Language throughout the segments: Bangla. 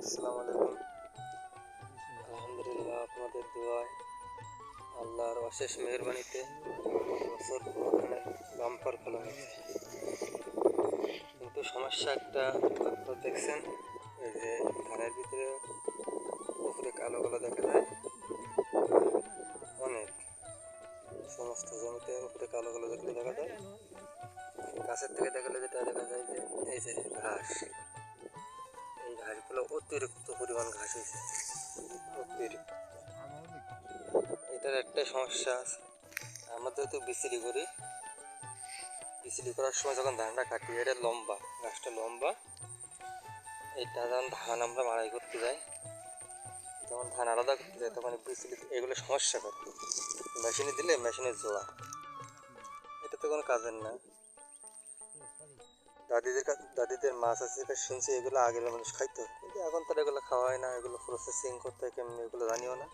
আসসালামু আলাইকুম। আলহামদুলিল্লাহ, আপনাদের দোয়ায় আল্লাহর অশেষ মেহেরবানিতে বছর পুরোখানের বাম্পার ফলন হয়েছে। কিন্তু সমস্যা একটা লক্ষ্য দেখছেন, এই যে ধানের ভিতরে উপরে কালো কালো দেখা যায় অনেক, সমস্ত জমিতে উপরে কালো কালো যেগুলো দেখা যায়, গাছের থেকে দেখালে যেটা দেখা যায় যে এই যে ঘাস, এই ঘাসগুলো অতিরিক্ত পরিমাণ ঘাস হয়েছে, অতিরিক্ত। এটার একটা সমস্যা আছে, আমরা যেহেতু বিচুলি করি, বিচুলি করার সময় যখন ধানটা কাটি, এটা লম্বা, গাছটা লম্বা, এটা যখন ধান আমরা মাড়াই করতে যাই, যখন ধান আলাদা করতে যাই, তখন বিচুলি এগুলো সমস্যা করে। মেশিনে দিলে মেশিনের জোড়া, এটা তো কোনো কাজের না। দাদিদের মাছ আছে, শুনছি এগুলো আগের মানুষ খাইতো, কিন্তু এখন তারা এগুলো খাওয়া হয় না, এগুলো প্রসেসিং করতে হয় কেমনি এগুলো জানিও না,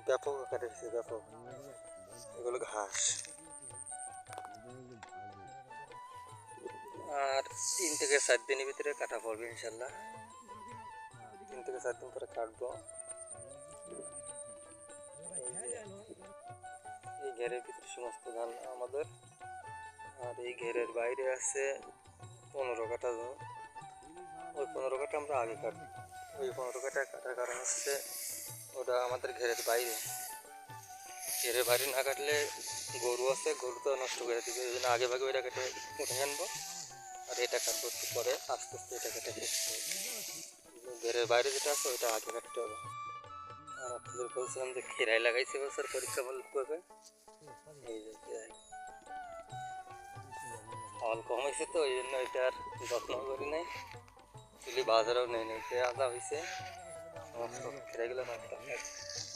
ব্যাপক আকারে ব্যাপক। এগুলো ঘাস। আর 3 থেকে 4 দিনের ভিতরে কাটা পড়বে ইনশাল্লাহ, 3 থেকে 4 দিন পরে কাটবো। এই ঘেরের ভিতরে সমস্ত ধান আমাদের, আর এই ঘেরের বাইরে আছে 15 কাঠা জমি। ওই 15 কাঠা আমরা আগে কাটবো। ওই 15 কাঠা কাটার কারণ হচ্ছে ওটা আমাদের ঘেরের বাইরে, ঘেরের বাইরে না কাটলে গরু আছে, গরু তো নষ্ট করে দিবে, এই জন্য আগে ভাগে ওইটা কেটে উঠে আনবো, আর এটা কাটবো একটু পরে, আস্তে আস্তে এটা কেটে ফেলতে হবে। ঘেরের বাইরে যেটা আছে ওইটা আগে কাটতে হবে। আর আপনাদের বলছিলাম যে খিরাই লাগাইছে বছর পরীক্ষামূলকভাবে, এই যে ফল কম হয়েছে, তো এই জন্য এটার যত্ন করি নাই, চুলি বাজারেও নেই নাই, আদা হয়েছে সমস্ত খিরাইগুলো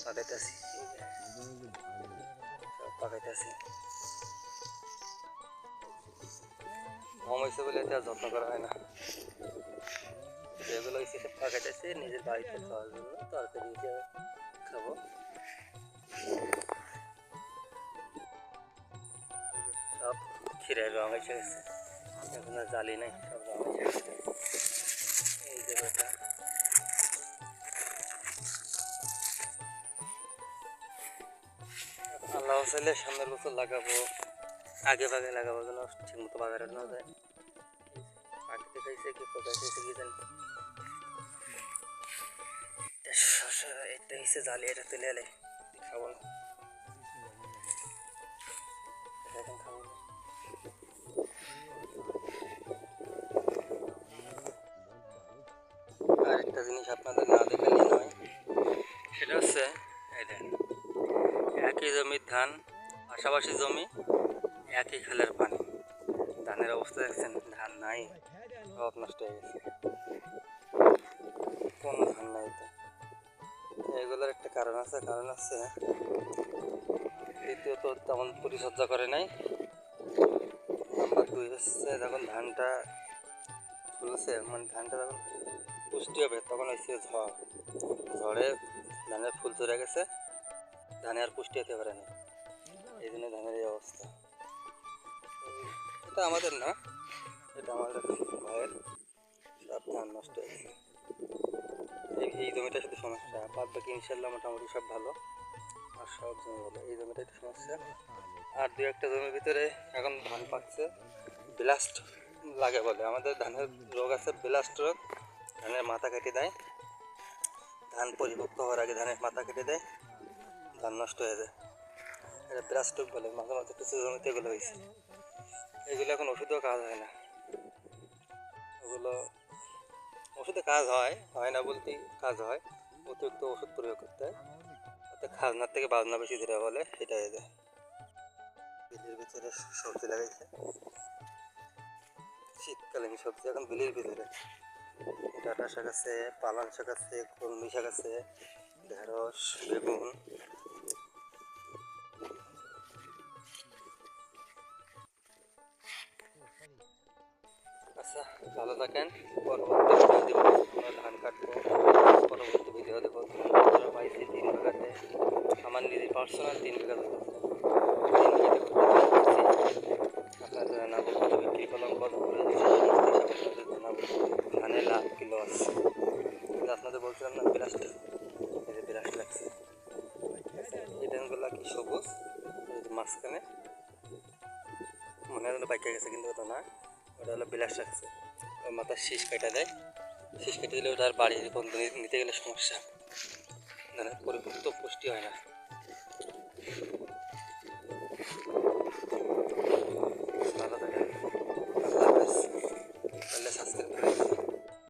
পাকাইতেছি, সব পাকাইতেছি। কম হয়েছে বলে এটা যত্ন করা হয় না, যেগুলো হয়েছে সব পাকাইতেছি নিজের বাড়িতে খাওয়ার জন্য, তরকারি দিয়ে খাবো। সব খিরাই রং এসে গেছে, এখন আর জালি নাই, সব রং এসে গেছে। এই যে কথা, আল্লাহ চাইলে সামনের বছর লাগাবো, আগে ভাগে লাগাবো যেন ঠিক মতো বাজারে না যায়। পাখিতে খাইছে কি কোথায় খাইছে কি জানি, এটা হিসে জালি, এটা তুলে এলে খাবো না, এখন খাবো না। আর একটা জিনিস আপনাদের না দেখালে নয়, সেটা হচ্ছে এই দেখেন, একই জমির ধান, পাশাপাশি জমি, একই খালের পানি, ধানের অবস্থা দেখছেন, ধান নাই, সব নষ্ট হয়ে গেছে, কোনো ধান নাই। তো এগুলোর একটা কারণ আছে, দ্বিতীয়ত তেমন পরিচর্যা করে নাই। নাম্বার 2 হচ্ছে যখন ধানটা ফুলছে, মানে ধানটা যখন পুষ্টি হবে, তখন হচ্ছে ঝড়ে ধানের ফুল চড়ে গেছে, ধানে আর পুষ্টি হতে পারে না, এই জন্য ধানের এই অবস্থা। এটা আমাদের না, এটা আমাদের ভাইয়ের, সব ধান নষ্ট হয়ে গেছে। এই জমিটা শুধু সমস্যা, বাদ বাকি ইনশাল্লাহ মোটামুটি সব ভালো, আর সব জমি ভালো, এই জমিটা একটু সমস্যা। আর 2-1টা জমির ভিতরে এখন ধান পাকছে, ব্লাস্ট লাগে বলে, আমাদের ধানের রোগ আছে ব্লাস্ট রোগ, ধানের মাথা কেটে দেয়, ধান পরিপক্ক হওয়ার আগে ধানের মাথা কেটে দেয়, ধান নষ্ট হয়ে যায়, এটা ব্লাস্ট রোগ বলে। মাঝে মাঝে কিছু জমিতে এগুলো হয়েছে, এগুলো এখন ওষুধেও কাজ হয় না, ওগুলো ওষুধে কাজ হয় না বলতেই কাজ হয়, অতিরিক্ত ওষুধ প্রয়োগ করতে হয়, তাতে খাজনার থেকে বাজনা বেশি যেটা বলে সেটা হয়ে যায়। বিলের ভিতরে সবজি লাগাইছে, শীতকালীন সবজি এখন বিলের ভিতরে, ডাঁটা শাক আছে, পালং শাক আছে, কলমি শাক আছে, ঢেঁড়স, বেগুন। আচ্ছা, ভালো থাকেন, পরবর্তী ভিডিও দেবো, ধান কাটবো, পরবর্তী ভিডিও দেবো। পাইছি 3 বিঘাতে, আমার নিজের পার্সোনাল 3 বিঘা জমি আছে, 3 বিঘাতে আপনাদের জানাবো কত বিক্রি করলাম, কত করে আপনাদের জানাবো, ধানের লাভ কি লস। আপনাদের বলছিলাম না ব্লাস্ট, এই যে ব্লাস্ট লাগছে। এই ধানগুলো কি সবুজ, মাঝখানে মনে হয় পাইকে গেছে, কিন্তু ওটা না, ওটা হলো ব্লাস্ট লাগছে। ওই মাথার শীষ কেটে দেয়, শীষ কেটে দিলে ওটার বাড়ি নিতে গেলে সমস্যা, ধানের পরিপূর্ণ পুষ্টি হয় না।